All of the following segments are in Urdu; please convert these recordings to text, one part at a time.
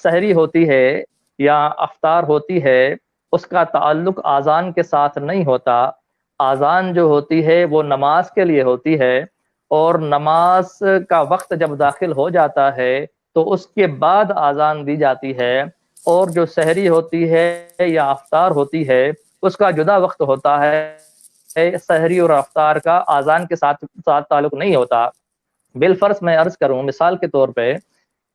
سحری ہوتی ہے یا افطار ہوتی ہے اس کا تعلق آذان کے ساتھ نہیں ہوتا. آذان جو ہوتی ہے وہ نماز کے لیے ہوتی ہے، اور نماز کا وقت جب داخل ہو جاتا ہے تو اس کے بعد آذان دی جاتی ہے. اور جو سحری ہوتی ہے یا افطار ہوتی ہے اس کا جدا وقت ہوتا ہے. سحری اور افطار کا آذان کے ساتھ تعلق نہیں ہوتا. بالفرض میں عرض کروں مثال کے طور پہ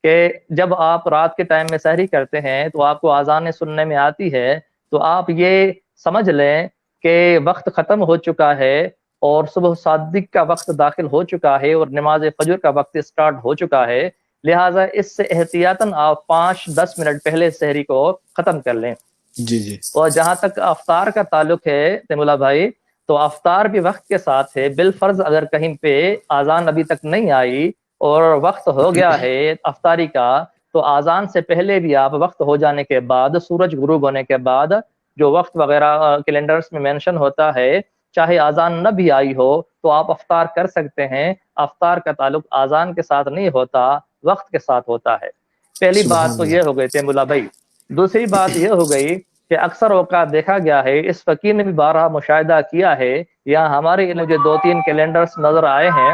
کہ جب آپ رات کے ٹائم میں سحری کرتے ہیں تو آپ کو آذان سننے میں آتی ہے، تو آپ یہ سمجھ لیں کہ وقت ختم ہو چکا ہے اور صبح صادق کا وقت داخل ہو چکا ہے اور نماز فجر کا وقت سٹارٹ ہو چکا ہے. لہٰذا اس سے احتیاطاً آپ 5-10 منٹ پہلے سحری کو ختم کر لیں. جی جی اور جہاں تک افطار کا تعلق ہے تیمولہ بھائی، تو افطار بھی وقت کے ساتھ ہے. بالفرض اگر کہیں پہ آذان ابھی تک نہیں آئی اور وقت ہو گیا ہے افطاری کا، تو آذان سے پہلے بھی آپ وقت ہو جانے کے بعد، سورج غروب ہونے کے بعد جو وقت وغیرہ کیلنڈرز میں مینشن ہوتا ہے، چاہے آذان نہ بھی آئی ہو تو آپ افطار کر سکتے ہیں. افطار کا تعلق آذان کے ساتھ نہیں ہوتا، وقت کے ساتھ ہوتا ہے. پہلی بات سبحان تو یہ اللہ. ہو گئی تیمولہ بھائی. دوسری بات یہ ہو گئی کہ اکثر اوقات دیکھا گیا ہے، اس فقیر نے بھی بارہا مشاہدہ کیا ہے، یا ہمارے مجھے 2-3 کیلنڈرز نظر آئے ہیں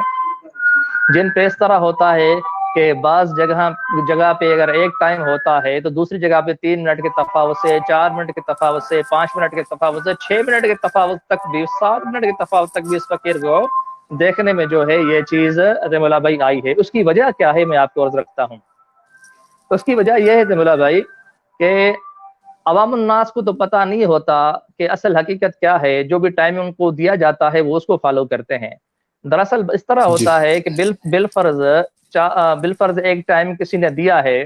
جن پہ اس طرح ہوتا ہے کہ بعض جگہ پہ اگر ایک ٹائم ہوتا ہے تو دوسری جگہ پہ 3 منٹ کے تفاوت سے، 4 منٹ کے تفاوت سے، 5 منٹ کے تفاوت سے، 6 منٹ کے تفاوت تک بھی، 7 منٹ کے تفاوت تک بھی اس فقیر کو دیکھنے میں جو ہے یہ چیز تیمولہ بھائی آئی ہے. اس کی وجہ کیا ہے میں آپ کو عرض رکھتا ہوں. اس کی وجہ یہ ہے تیمولہ بھائی کہ عوام الناس کو تو پتہ نہیں ہوتا کہ اصل حقیقت کیا ہے. جو بھی ٹائم ان کو دیا جاتا ہے وہ اس کو فالو کرتے ہیں. دراصل اس طرح جی ہوتا ہے کہ بالفرض ایک ٹائم کسی نے دیا ہے،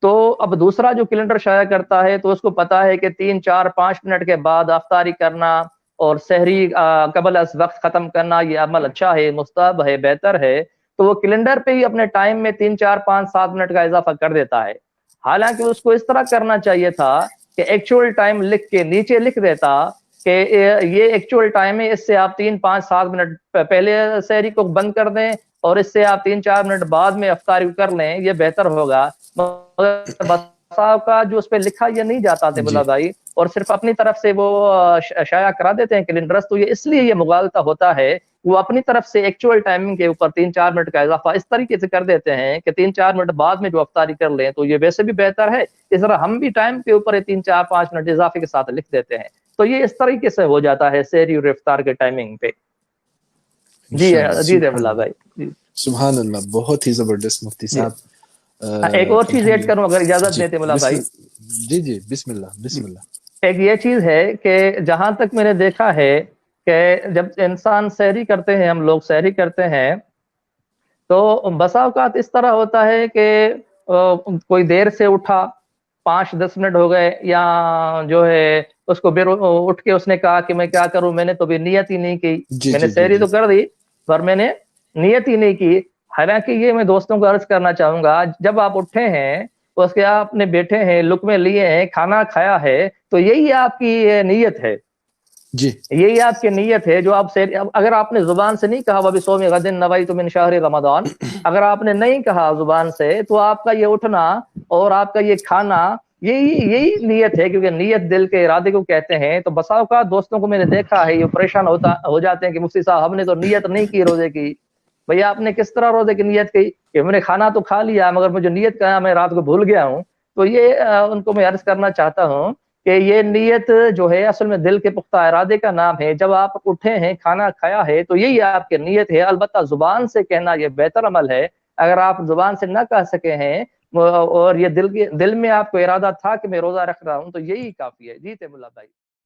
تو اب دوسرا جو کیلنڈر شائع کرتا ہے تو اس کو پتا ہے کہ 3-4-5 منٹ کے بعد افطاری کرنا اور سحری قبل از وقت ختم کرنا یہ عمل اچھا ہے، مستحب ہے، بہتر ہے. تو وہ کیلنڈر پہ ہی اپنے ٹائم میں 3-4-5-7 منٹ کا اضافہ کر دیتا ہے. حالانکہ اس کو اس طرح کرنا چاہیے تھا کہ ایکچوئل ٹائم لکھ کے نیچے لکھ دیتا کہ یہ ایکچوئل ٹائم ہے، اس سے آپ 3-5-7 منٹ پہلے سحری کو بند کر دیں اور اس سے آپ 3-4 منٹ بعد میں افطاری کر لیں، یہ بہتر ہوگا. کا جو اس پہ لکھا یہ نہیں جاتا تیمولہ جی بھائی، اور صرف اپنی طرف سے وہ شائع کرا دیتے ہیں کیلنڈرز. تو یہ اس لیے یہ مغالطہ ہوتا ہے، وہ اپنی طرف سے ایکچوئل ٹائمنگ کے اوپر 3-4 منٹ کا اضافہ اس طریقے سے کر دیتے ہیں کہ 3-4 منٹ بعد میں جو افطاری کر لیں تو یہ ویسے بھی بہتر ہے. اس طرح ہم بھی ٹائم کے اوپر 3-4-5 منٹ اضافے کے ساتھ لکھ دیتے ہیں. تو یہ اس طریقے سے ہو جاتا ہے سحری اور افطار کے ٹائمنگ پہ. جی انشاءاللہ. جی سبحان تیمولہ اللہ. بھائی. جی سبحان اللہ. بہت ہی زبردست مفتی جی. صاحب. ایک اور چیز ایڈ الحمدللہ. کروں اگر اجازت جی دیں تیمولہ بسم بھائی. جی جی بسم اللہ جی. بسم اللہ. ایک یہ چیز ہے کہ جہاں تک میں نے دیکھا ہے کہ جب انسان سحری کرتے ہیں، ہم لوگ سحری کرتے ہیں، تو بسا اوقات اس طرح ہوتا ہے کہ کوئی دیر سے اٹھا، 5-10 منٹ ہو گئے، یا جو ہے اس کو اٹھ کے اس نے کہا کہ میں کیا کروں، میں نے تو ابھی نیت ہی نہیں کی. جی میں نے جی جی سحری جی تو کر دی پر میں نے نیت ہی نہیں کی. حالانکہ یہ میں دوستوں کو عرض کرنا چاہوں گا، جب آپ اٹھے ہیں اس کے آپ نے بیٹھے ہیں، لقمے لیے ہیں، کھانا کھایا ہے، تو یہی آپ کی نیت ہے. جی یہی آپ کی نیت ہے جو آپ اگر آپ نے زبان سے نہیں کہا وَبِصَوْمِ غَدٍ نَوَيْتُ مِنْ شَهْرِ رمضان، اگر آپ نے نہیں کہا زبان سے، تو آپ کا یہ اٹھنا اور آپ کا یہ کھانا یہی نیت ہے، کیونکہ نیت دل کے ارادے کو کہتے ہیں. تو بسا اوقات دوستوں کو میں نے دیکھا ہے یہ پریشان ہو جاتے ہیں کہ مفتی صاحب ہم نے تو نیت نہیں کی روزے کی. بھیا آپ نے کس طرح روزے کی نیت کی کہ میں نے کھانا تو کھا لیا مگر مجھے نیت کا میں رات کو بھول گیا ہوں. تو یہ ان کو میں عرض کرنا چاہتا ہوں کہ یہ نیت جو ہے اصل میں دل کے پختہ ارادے کا نام ہے. جب آپ اٹھے ہیں، کھانا کھایا ہے، تو یہی آپ کی نیت ہے. البتہ زبان سے کہنا یہ بہتر عمل ہے. اگر آپ زبان سے نہ کہہ سکے ہیں اور یہ دل میں آپ کو ارادہ تھا کہ میں روزہ رکھ رہا ہوں، تو یہی کافی ہے. جی تیمولہ بھائی.